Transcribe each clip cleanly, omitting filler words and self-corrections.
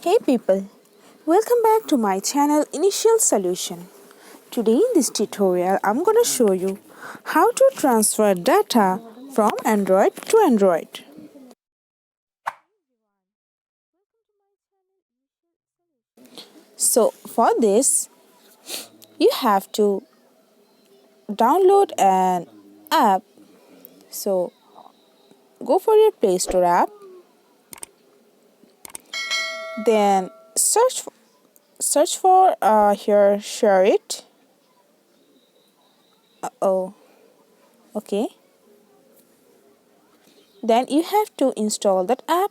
Hey people, welcome back to my channel Initial Solution. Today in this tutorial I'm going to show you how to transfer data from Android to Android. So for this you have to download an app. So go for your Play Store app, then search for here ShareIt. Okay. Then you have to install that app,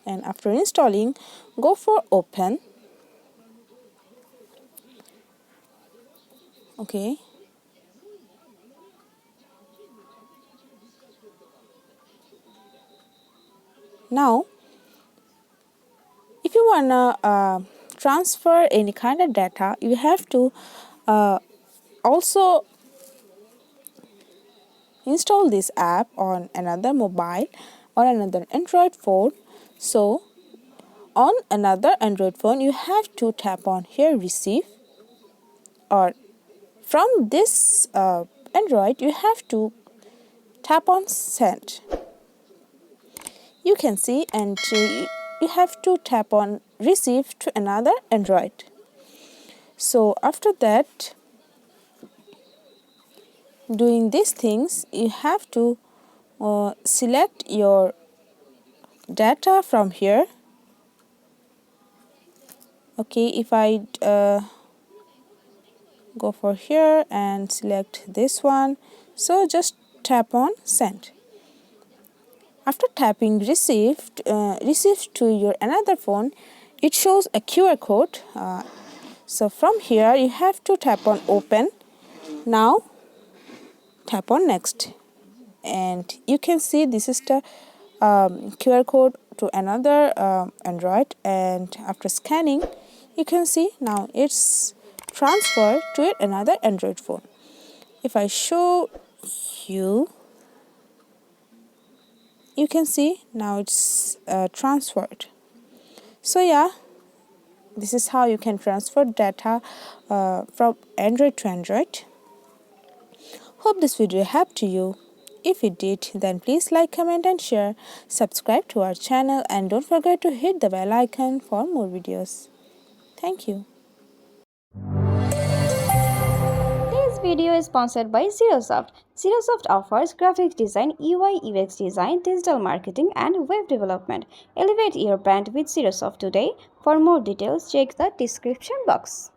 and after installing go for open. Okay. Now if you wanna transfer any kind of data, you have to also install this app on another mobile or another Android phone. So on another Android phone you have to tap on here receive, or from this Android you have to tap on send. You can see, and you have to tap on receive to another Android. So after that, doing these things, you have to select your data from here. Okay, if I go for here and select this one, so just tap on send. After tapping received to your another phone, it shows a QR code. So from here you have to tap on open. Now tap on next, and you can see this is the QR code to another Android, and after scanning you can see now it's transferred to another Android phone. If I show you, you can see now it's transferred. So yeah, this is how you can transfer data from Android to Android. Hope this video helped you. If it did, then please like, comment and share. Subscribe to our channel and don't forget to hit the bell icon for more videos. Thank you. This video is sponsored by Zerosoft. Zerosoft offers graphic design, UI UX design, digital marketing and web development. Elevate your brand with Zerosoft today. For more details, check the description box.